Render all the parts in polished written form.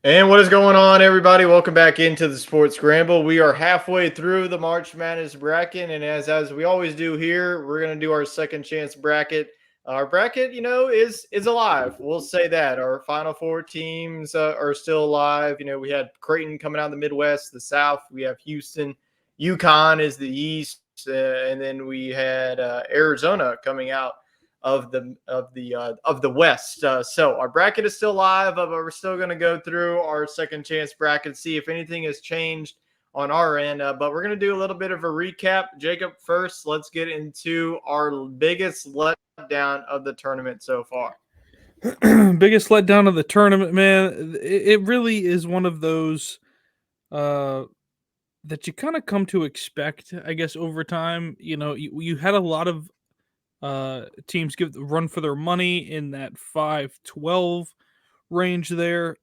And what is going on, everybody? Welcome back into the Sports Scramble. We are halfway through the March Madness bracket, and as we always do here, we're going to do our second chance bracket. Our bracket, is alive. We'll say that our Final Four teams are still alive. We had Creighton coming out of the Midwest, the South. We have Houston, UConn is the East, and then we had Arizona coming out of the West. So our bracket is still live, but we're still going to go through our second chance bracket, see if anything has changed on our end. But we're going to do a little bit of a recap. Jacob, first, let's get into our biggest letdown of the tournament so far. Biggest letdown of the tournament, man. It really is one of those uh, that you kind of come to expect, I guess, over time. You had a lot of teams give the run for their money in that 5-12 range there.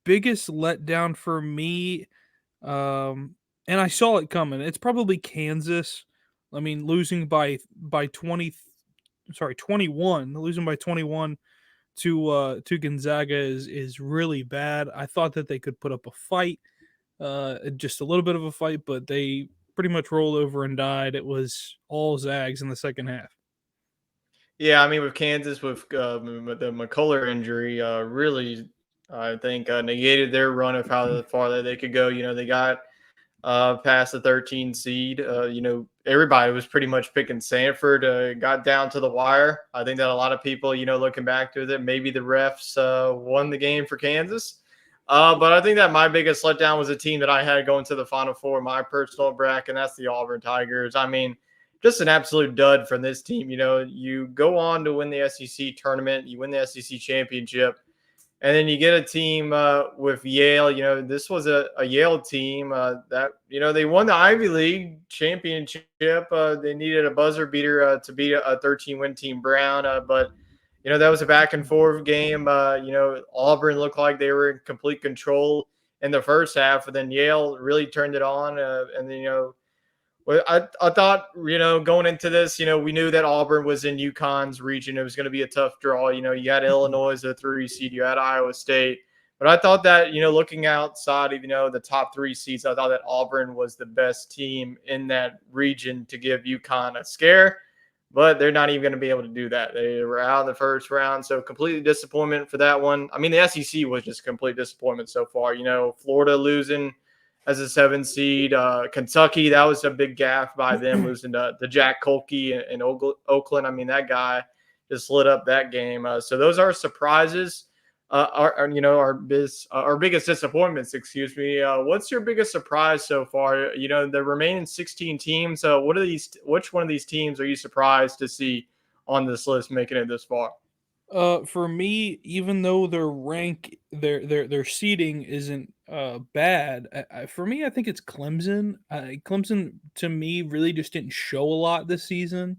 Biggest letdown for me, and I saw it coming. It's probably Kansas. I mean, losing by 20, sorry, 21, losing by 21 to Gonzaga is really bad. I thought that they could put up a fight, just a little bit of a fight, but they pretty much rolled over and died. It was all Zags in the second half. Yeah, I mean, with Kansas, with the McCullough injury, really, I think negated their run of how far that they could go. They got past the 13 seed. Everybody was pretty much picking Sanford. Got down to the wire. I think that a lot of people, looking back to it, maybe the refs won the game for Kansas. But I think that my biggest letdown was a team that I had going to the Final Four, my personal bracket, and that's the Auburn Tigers. I mean, just an absolute dud from this team. You go on to win the SEC tournament, you win the SEC championship, and then you get a team with Yale. This was a Yale team that, they won the Ivy League championship. They needed a buzzer beater to beat a 13-win team Brown. But, that was a back and forth game. Auburn looked like they were in complete control in the first half. And then Yale really turned it on. And then, well, I thought, going into this, we knew that Auburn was in UConn's region. It was going to be a tough draw. You had Illinois as a 3 seed, you had Iowa State. But I thought that, looking outside of, the top 3 seeds, I thought that Auburn was the best team in that region to give UConn a scare. But they're not even going to be able to do that. They were out in the first round. So completely disappointment for that one. I mean, the SEC was just complete disappointment so far. Florida losing as a 7 seed. Kentucky, that was a big gaffe by them losing to Jack Kolke in Oakland. I mean, that guy just lit up that game. So those are surprises. Our biggest disappointments. Excuse me. What's your biggest surprise so far? The remaining 16 teams. Which one of these teams are you surprised to see on this list making it this far? For me, even though their seating isn't bad, for me, I think it's Clemson. Clemson to me really just didn't show a lot this season.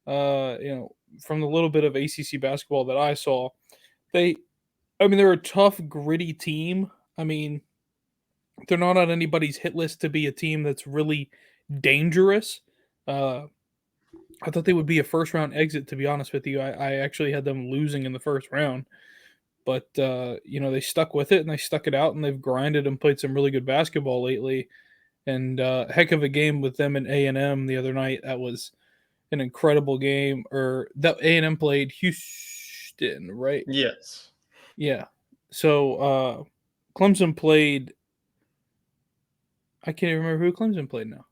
From the little bit of ACC basketball that I saw, they, I mean, they're a tough, gritty team. I mean, they're not on anybody's hit list to be a team that's really dangerous. Uh, I thought they would be a first round exit. To be honest with you, I actually had them losing in the first round, but they stuck with it and they stuck it out and they've grinded and played some really good basketball lately. And heck of a game with them and A&M the other night. That was an incredible game. Or that A&M played Houston, right? Yes. Yeah. So Clemson played. I can't even remember who Clemson played now.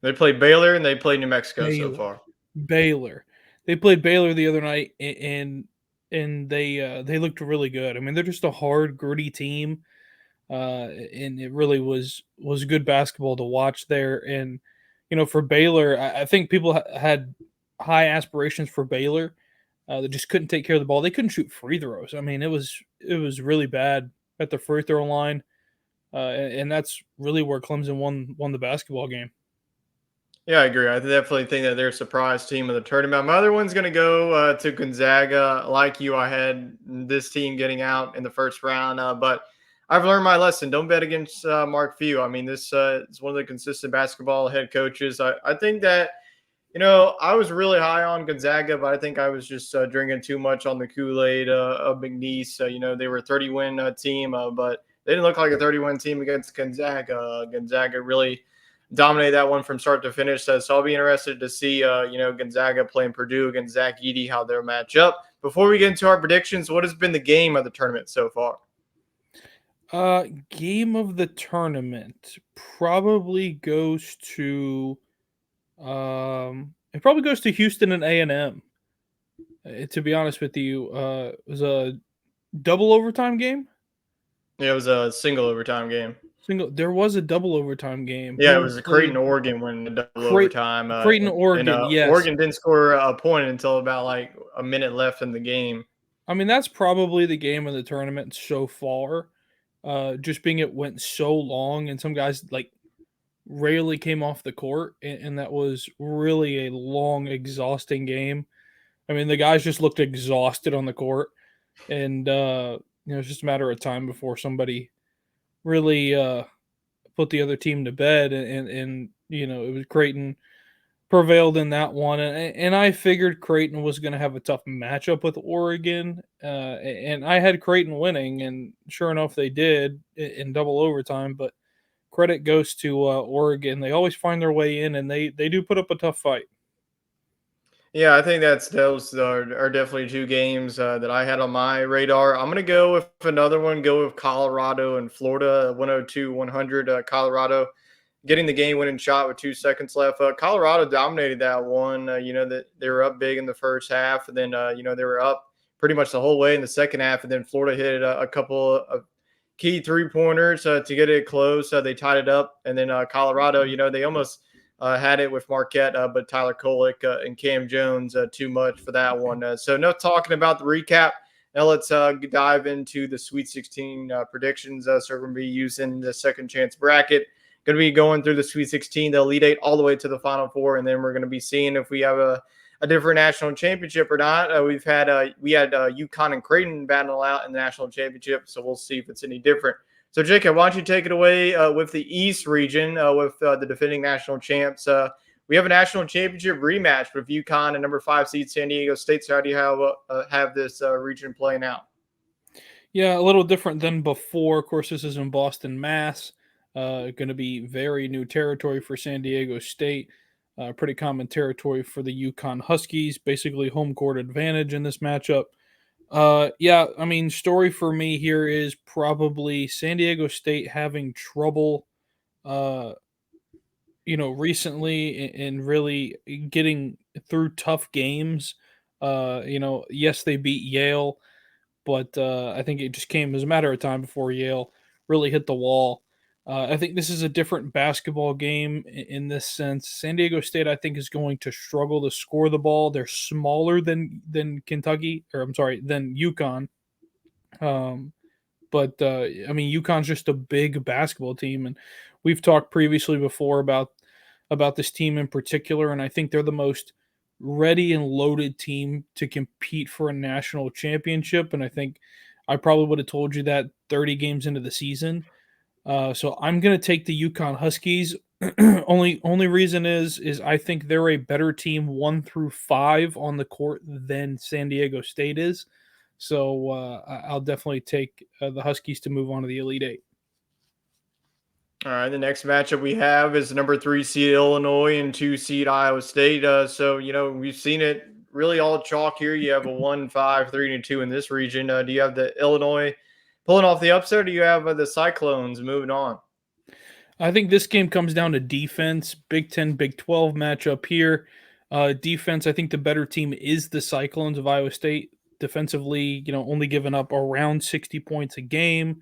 They played Baylor and they played New Mexico so Baylor. far. Baylor. They played Baylor the other night, and they looked really good. I mean, they're just a hard, gritty team, and it really was good basketball to watch there. And for Baylor, I think people had high aspirations for Baylor. They just couldn't take care of the ball. They couldn't shoot free throws. I mean, it was really bad at the free throw line, and that's really where Clemson won the basketball game. Yeah, I agree. I definitely think that they're a surprise team of the tournament. My other one's going to go to Gonzaga. Like you, I had this team getting out in the first round, but I've learned my lesson. Don't bet against Mark Few. I mean, this is one of the consistent basketball head coaches. I think that, I was really high on Gonzaga, but I think I was just drinking too much on the Kool-Aid of McNeese. They were a 30-win team, but they didn't look like a 30-win team against Gonzaga. Gonzaga really dominated that one from start to finish. So I'll be interested to see, Gonzaga playing Purdue against Zach Edey, how they'll match up. Before we get into our predictions, what has been the game of the tournament so far? Game of the tournament probably goes to it probably goes to Houston and A&M. To be honest with you, it was a double overtime game. It was a single overtime game. There was a double overtime game. Yeah, it Who was a played Creighton Oregon win in double overtime. Creighton, And Oregon. Yes, Oregon didn't score a point until about like a minute left in the game. I mean that's probably the game of the tournament so far. Just being it went so long, and some guys like rarely came off the court, and that was really a long, exhausting game. I mean, the guys just looked exhausted on the court, and it's just a matter of time before somebody really put the other team to bed, and it was Creighton prevailed in that one, and I figured Creighton was going to have a tough matchup with Oregon, and I had Creighton winning, and sure enough, they did in double overtime. But credit goes to Oregon; they always find their way in, and they do put up a tough fight. Yeah, I think those are definitely two games that I had on my radar. I'm gonna go with another one. Go with Colorado and Florida, 102-100. Colorado getting the game-winning shot with 2 seconds left. Colorado dominated that one. That they were up big in the first half, and then they were up pretty much the whole way in the second half, and then Florida hit a couple of key three-pointers to get it close. They tied it up, and then Colorado, they almost had it with Marquette, but Tyler Kolek and Cam Jones too much for that one. So no talking about the recap. Now let's dive into the Sweet 16 predictions. So we're going to be using the second chance bracket. Going to be going through the Sweet 16, the Elite Eight, all the way to the Final Four, and then we're going to be seeing if we have a different national championship or not. We had UConn and Creighton battle out in the national championship, so we'll see if it's any different. So, Jacob, why don't you take it away with the East region with the defending national champs? We have a national championship rematch with UConn and number 5 seed San Diego State. So, how do you have this region playing out? Yeah, a little different than before. Of course, this is in Boston, Mass. Going to be very new territory for San Diego State. Pretty common territory for the UConn Huskies. Basically, home court advantage in this matchup. Yeah, I mean, story for me here is probably San Diego State having trouble, recently in really getting through tough games. Yes, they beat Yale, but I think it just came as a matter of time before Yale really hit the wall. I think this is a different basketball game in this sense. San Diego State, I think, is going to struggle to score the ball. They're smaller than Kentucky, or I'm sorry, than UConn. But I mean, UConn's just a big basketball team, and we've talked previously before about this team in particular, and I think they're the most ready and loaded team to compete for a national championship. And I think I probably would have told you that 30 games into the season. So I'm going to take the UConn Huskies. only reason is I think they're a better team 1 through 5 on the court than San Diego State is. So I'll definitely take the Huskies to move on to the Elite Eight. All right, the next matchup we have is number 3 seed Illinois and 2 seed Iowa State. So we've seen it really all chalk here. You have a 1-5, 3-2 in this region. Do you have the Illinois pulling off the upset, or do you have the Cyclones moving on? I think this game comes down to defense. Big 10, Big 12 matchup here. Defense, I think the better team is the Cyclones of Iowa State. Defensively, only giving up around 60 points a game.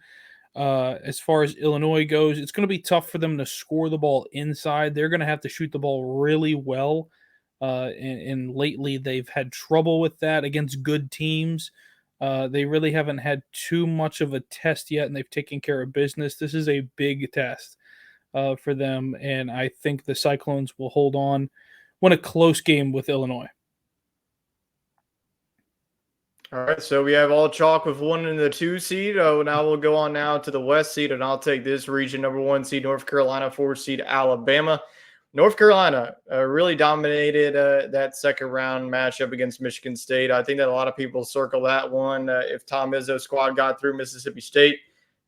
As far as Illinois goes, it's going to be tough for them to score the ball inside. They're going to have to shoot the ball really well. And lately, they've had trouble with that against good teams. They really haven't had too much of a test yet, and they've taken care of business. This is a big test for them, and I think the Cyclones will hold on, win a close game with Illinois. All right, so we have all chalk with 1 and the 2 seed. Now we'll go on now to the West seed, and I'll take this region. Number 1 seed North Carolina, 4 seed Alabama. North Carolina really dominated that second round matchup against Michigan State. I think that a lot of people circle that one. If Tom Izzo's squad got through Mississippi State,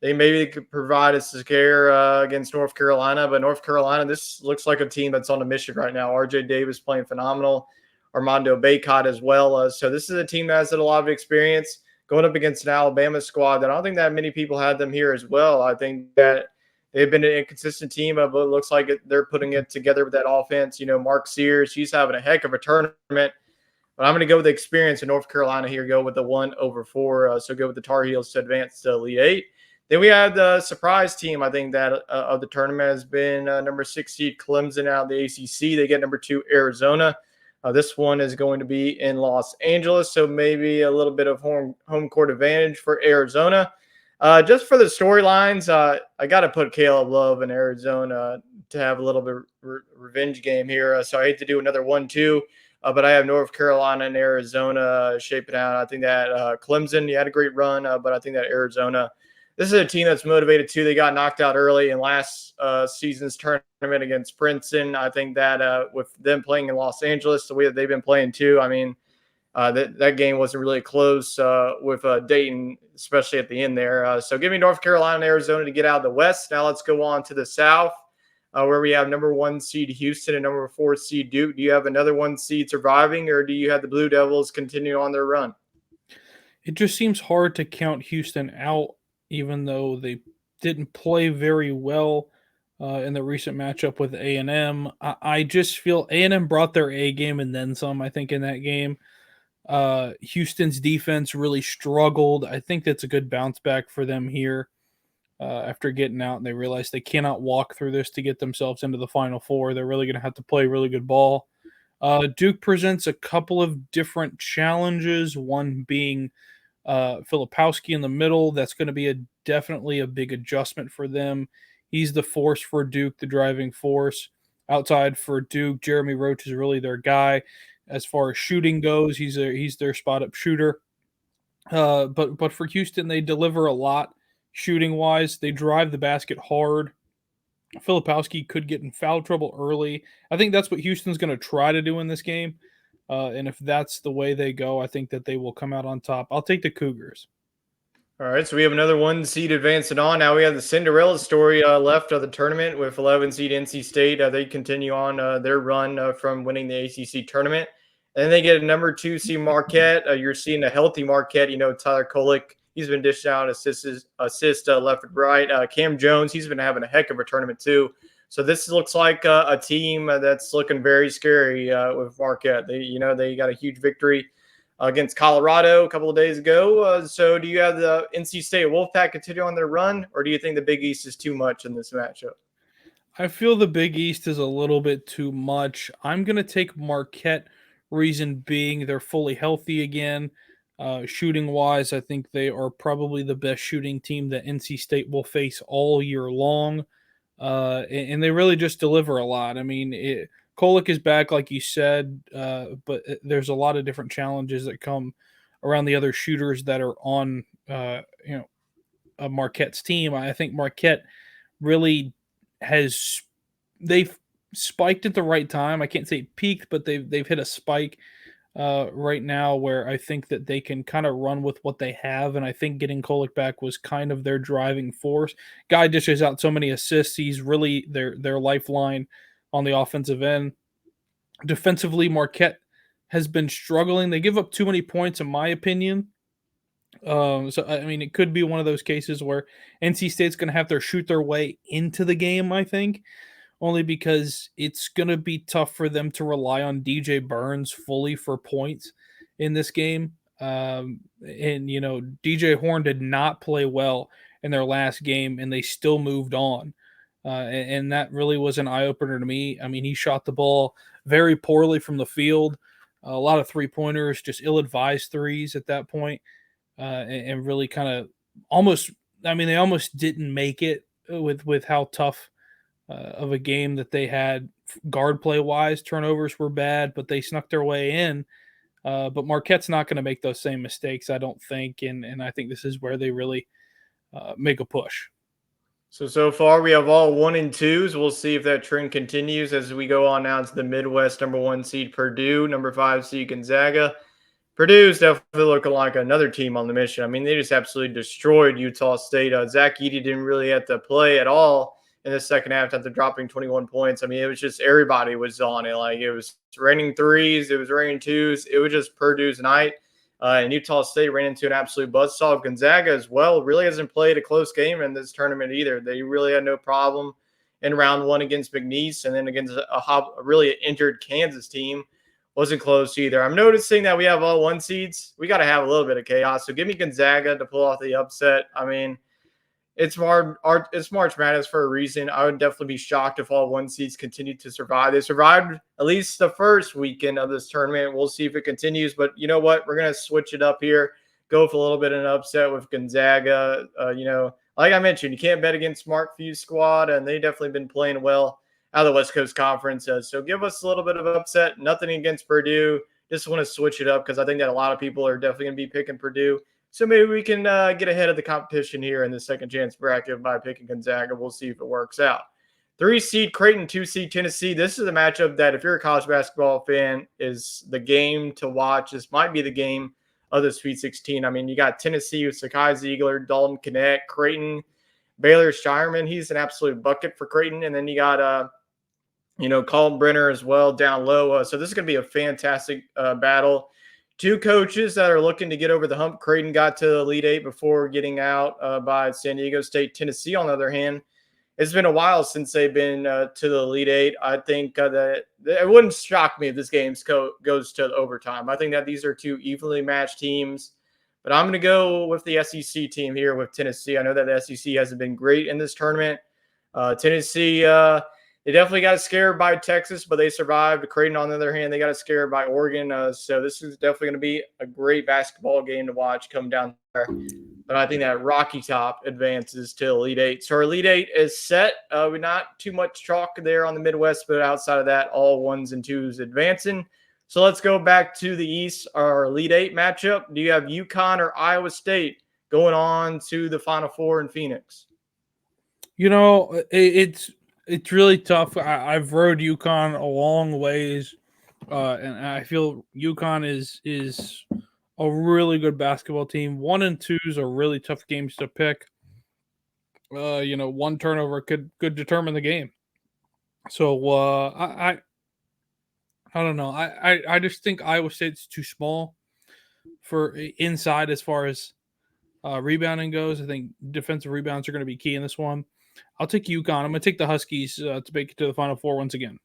they maybe could provide a scare against North Carolina. But North Carolina, this looks like a team that's on a mission right now. RJ Davis playing phenomenal, Armando Baycott as well. So this is a team that has had a lot of experience going up against an Alabama squad that I don't think that many people had them here as well. I think that they've been an inconsistent team, but it looks like they're putting it together with that offense. Mark Sears, he's having a heck of a tournament. But I'm going to go with the experience in North Carolina here, go with the 1/4. So go with the Tar Heels to advance to Elite Eight. Then we have the surprise team, I think, that of the tournament has been number 6 seed Clemson out of the ACC. They get number 2 Arizona. This one is going to be in Los Angeles, so maybe a little bit of home court advantage for Arizona. Just for the storylines, I got to put Caleb Love in Arizona to have a little bit revenge game here. So I hate to do another 1-2. But I have North Carolina and Arizona shaping out. I think that Clemson, you had a great run, but I think that Arizona, this is a team that's motivated too. They got knocked out early in last season's tournament against Princeton. I think that with them playing in Los Angeles, the way that they've been playing too, I mean, that game wasn't really close with Dayton, especially at the end there. So give me North Carolina and Arizona to get out of the West. Now let's go on to the South. Where we have number 1 seed Houston and number 4 seed Duke. Do you have another 1 seed surviving, or do you have the Blue Devils continue on their run? It just seems hard to count Houston out, even though they didn't play very well in the recent matchup with A&M. I just feel A&M brought their A game and then some, I think, in that game. Houston's defense really struggled. I think that's a good bounce back for them here. After getting out and they realize they cannot walk through this to get themselves into the Final Four. They're really going to have to play really good ball. Duke presents a couple of different challenges, one being Filipowski in the middle. That's going to be definitely a big adjustment for them. He's the force for Duke, the driving force. Outside for Duke, Jeremy Roach is really their guy. As far as shooting goes, he's their spot-up shooter. But for Houston, they deliver a lot. Shooting wise, they drive the basket hard. Filipowski could get in foul trouble early. I think that's what Houston's going to try to do in this game. And if that's the way they go, I think that they will come out on top. I'll take the Cougars. All right, so we have another 1 seed advancing on. Now we have the Cinderella story left of the tournament with 11 seed NC State. They continue on their run from winning the ACC tournament. And then they get a number 2 seed Marquette. You're seeing a healthy Marquette. Tyler Kolek, he's been dishing out assist left and right. Cam Jones, he's been having a heck of a tournament too. So this looks like a team that's looking very scary with Marquette. They got a huge victory against Colorado a couple of days ago. So do you have the NC State Wolfpack continue on their run, or do you think the Big East is too much in this matchup? I feel the Big East is a little bit too much. I'm going to take Marquette, reason being they're fully healthy again. Shooting wise, I think they are probably the best shooting team that NC State will face all year long. And they really just deliver a lot. I mean, Kolek is back, like you said, but there's a lot of different challenges that come around the other shooters that are on, Marquette's team. I think Marquette really they've spiked at the right time. I can't say peaked, but they've hit a spike right now where I think that they can kind of run with what they have. And I think getting Kolek back was kind of their driving force. Guy dishes out so many assists. He's really their lifeline on the offensive end. Defensively, Marquette has been struggling. They give up too many points, in my opinion. So I mean, it could be one of those cases where NC State's going to have to shoot their way into the game, I think, only because it's going to be tough for them to rely on DJ Burns fully for points in this game. DJ Horn did not play well in their last game, and they still moved on. And that really was an eye-opener to me. I mean, he shot the ball very poorly from the field, a lot of three-pointers, just ill-advised threes at that point, and really kind of they almost didn't make it with how tough of a game that they had guard play wise. Turnovers were bad, but they snuck their way in. But Marquette's not going to make those same mistakes, I don't think. And I think this is where they really make a push. So far we have all 1 and 2s. We'll see if that trend continues as we go on now to the Midwest. Number 1 seed Purdue, number 5 seed Gonzaga, Purdue's definitely looking like another team on the mission. I mean, they just absolutely destroyed Utah State. Zach Edey didn't really have to play at all in the second half after dropping 21 points. I mean, it was just everybody was on it. Like it was raining threes, it was raining twos. It was just Purdue's night. And Utah State ran into an absolute buzzsaw. Gonzaga as well really hasn't played a close game in this tournament either. They really had no problem in round one against McNeese and then against a really injured Kansas team. Wasn't close either. I'm noticing that we have all one seeds. We got to have a little bit of chaos. So give me Gonzaga to pull off the upset. I mean, it's March Madness for a reason. I would definitely be shocked if all one seeds continue to survive. They survived at least the first weekend of this tournament. We'll see if it continues. But you know what? We're going to switch it up here. Go for a little bit of an upset with Gonzaga. Like I mentioned, you can't bet against Mark Few's squad, and they've definitely been playing well out of the West Coast Conference. So give us a little bit of upset. Nothing against Purdue. Just want to switch it up because I think that a lot of people are definitely going to be picking Purdue. So maybe we can get ahead of the competition here in the second chance bracket by picking Gonzaga. We'll see if it works out. 3 seed Creighton, 2 seed Tennessee. This is a matchup that if you're a college basketball fan is the game to watch. This might be the game of the Sweet 16. I mean, you got Tennessee with Sakai Ziegler, Dalton Knecht, Creighton, Baylor Shireman. He's an absolute bucket for Creighton. And then you got Colin Brenner as well down low. So this is going to be a fantastic battle. Two coaches that are looking to get over the hump. Creighton got to the Elite Eight before getting out by San Diego State. Tennessee, on the other hand, it's been a while since they've been to the Elite Eight. I think that it wouldn't shock me if this game goes to overtime. I think that these are two evenly matched teams. But I'm going to go with the SEC team here with Tennessee. I know that the SEC hasn't been great in this tournament. Tennessee they definitely got scared by Texas, but they survived. Creighton, on the other hand, they got scared by Oregon. So this is definitely going to be a great basketball game to watch come down there. But I think that Rocky Top advances to Elite Eight. So our Elite Eight is set. We're not too much chalk there on the Midwest, but outside of that, all ones and twos advancing. So let's go back to the East. Our Elite Eight matchup. Do you have UConn or Iowa State going on to the Final Four in Phoenix? It's really tough. I've rode UConn a long ways, and I feel UConn is a really good basketball team. 1 and 2s are really tough games to pick. One turnover could determine the game. So I don't know. I just think Iowa State's too small for inside as far as rebounding goes. I think defensive rebounds are going to be key in this one. I'll take UConn. I'm going to take the Huskies to make it to the Final Four once again.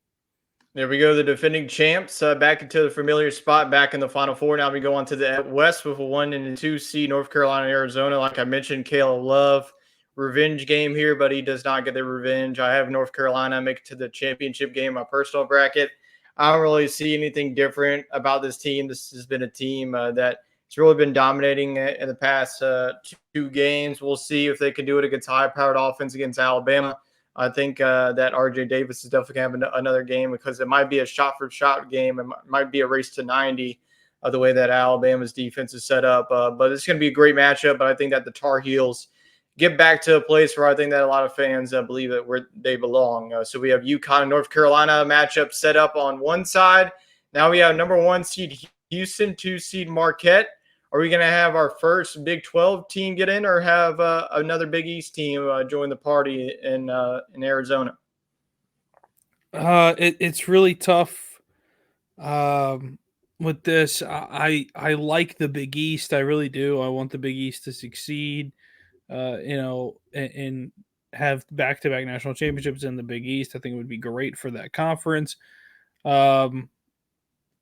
There we go. The defending champs back into the familiar spot, back in the Final Four. Now we go on to the West with a 1 and 2 seed, North Carolina, Arizona. Like I mentioned, Caleb Love, revenge game here, but he does not get the revenge. I have North Carolina make it to the championship game, my personal bracket. I don't really see anything different about this team. This has been a team that it's really been dominating in the past 2 games. We'll see if they can do it against high-powered offense against Alabama. I think that RJ Davis is definitely going to have another game because it might be a shot-for-shot game. It might be a race to 90 the way that Alabama's defense is set up. But it's going to be a great matchup. But I think that the Tar Heels get back to a place where I think that a lot of fans believe that where they belong. So we have UConn and North Carolina matchup set up on one side. Now we have number 1 seed Houston, 2 seed Marquette. Are we going to have our first Big 12 team get in or have another Big East team join the party in Arizona? It's really tough with this. I like the Big East. I really do. I want the Big East to succeed, and have back-to-back national championships in the Big East. I think it would be great for that conference.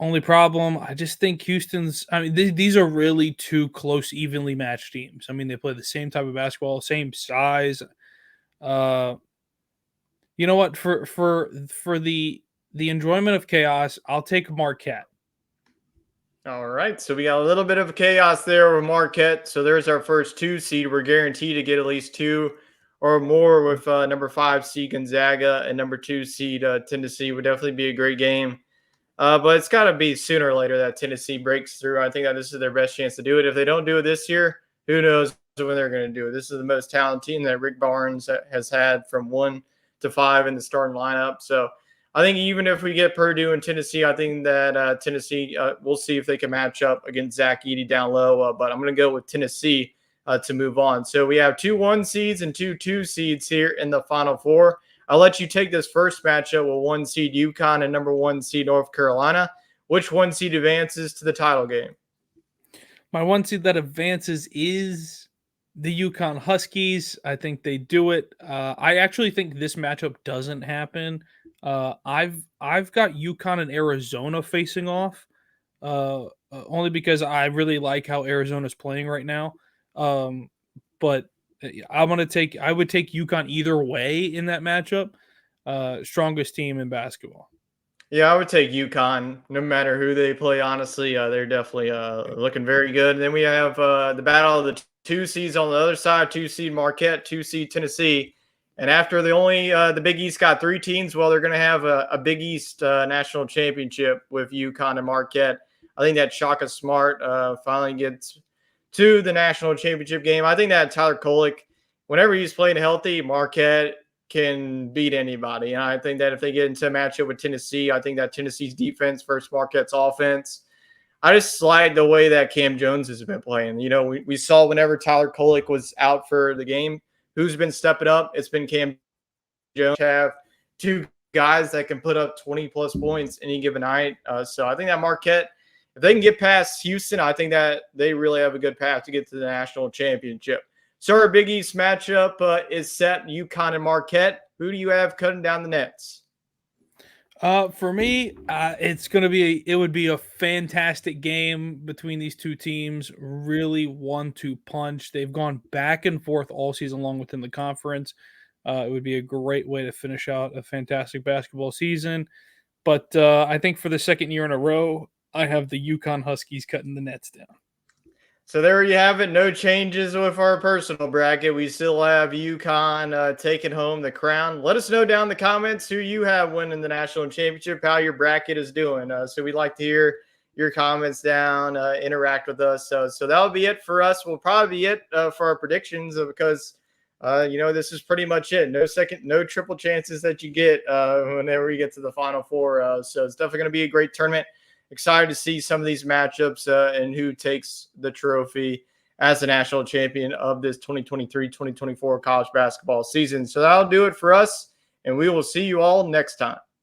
Only problem, I just think Houston's. I mean, these are really 2 close, evenly matched teams. I mean, they play the same type of basketball, same size. You know what? For the enjoyment of chaos, I'll take Marquette. All right, so we got a little bit of chaos there with Marquette. So there's our first 2 seed. We're guaranteed to get at least 2 or more with number 5 seed Gonzaga and number 2 seed Tennessee. Would definitely be a great game. But it's got to be sooner or later that Tennessee breaks through. I think that this is their best chance to do it. If they don't do it this year, who knows when they're going to do it. This is the most talented team that Rick Barnes has had from 1 to 5 in the starting lineup. So I think even if we get Purdue and Tennessee, I think that Tennessee, we'll see if they can match up against Zach Edey down low. But I'm going to go with Tennessee to move on. So we have 2 1 seeds and 2 2 seeds here in the Final Four. I'll let you take this first matchup with 1 seed UConn and number 1 seed North Carolina. Which 1 seed advances to the title game? My 1 seed that advances is the UConn Huskies. I think they do it. I actually think this matchup doesn't happen. I've got UConn and Arizona facing off, only because I really like how Arizona's playing right now. But I would take UConn either way in that matchup. Strongest team in basketball. Yeah, I would take UConn no matter who they play. Honestly, they're definitely looking very good. And then we have the battle of the 2 seeds on the other side: 2 seed Marquette, 2 seed Tennessee. And after the Big East got 3 teams, well, they're going to have a Big East national championship with UConn and Marquette. I think that Shaka Smart finally gets to the national championship game. I think that Tyler Kolek, whenever he's playing healthy, Marquette can beat anybody. And I think that if they get into a matchup with Tennessee, I think that Tennessee's defense versus Marquette's offense, I just slide the way that Cam Jones has been playing. You know, we saw whenever Tyler Kolek was out for the game, who's been stepping up? It's been Cam Jones. Have 2 guys that can put up 20-plus points any given night. So I think that Marquette, if they can get past Houston, I think that they really have a good path to get to the national championship. So our Big East matchup is set: UConn and Marquette. Who do you have cutting down the nets? For me, it would be a fantastic game between these 2 teams. Really 1-2 punch. They've gone back and forth all season long within the conference. It would be a great way to finish out a fantastic basketball season. But I think for the second year in a row, I have the UConn Huskies cutting the nets down. So there you have it. No changes with our personal bracket. We still have UConn taking home the crown. Let us know down in the comments who you have winning the national championship, how your bracket is doing. So we'd like to hear your comments down, interact with us. So that'll be it for us. Will probably be it for our predictions because, this is pretty much it. No triple chances that you get whenever you get to the Final Four. So it's definitely going to be a great tournament. Excited to see some of these matchups and who takes the trophy as the national champion of this 2023-2024 college basketball season. So that'll do it for us, and we will see you all next time.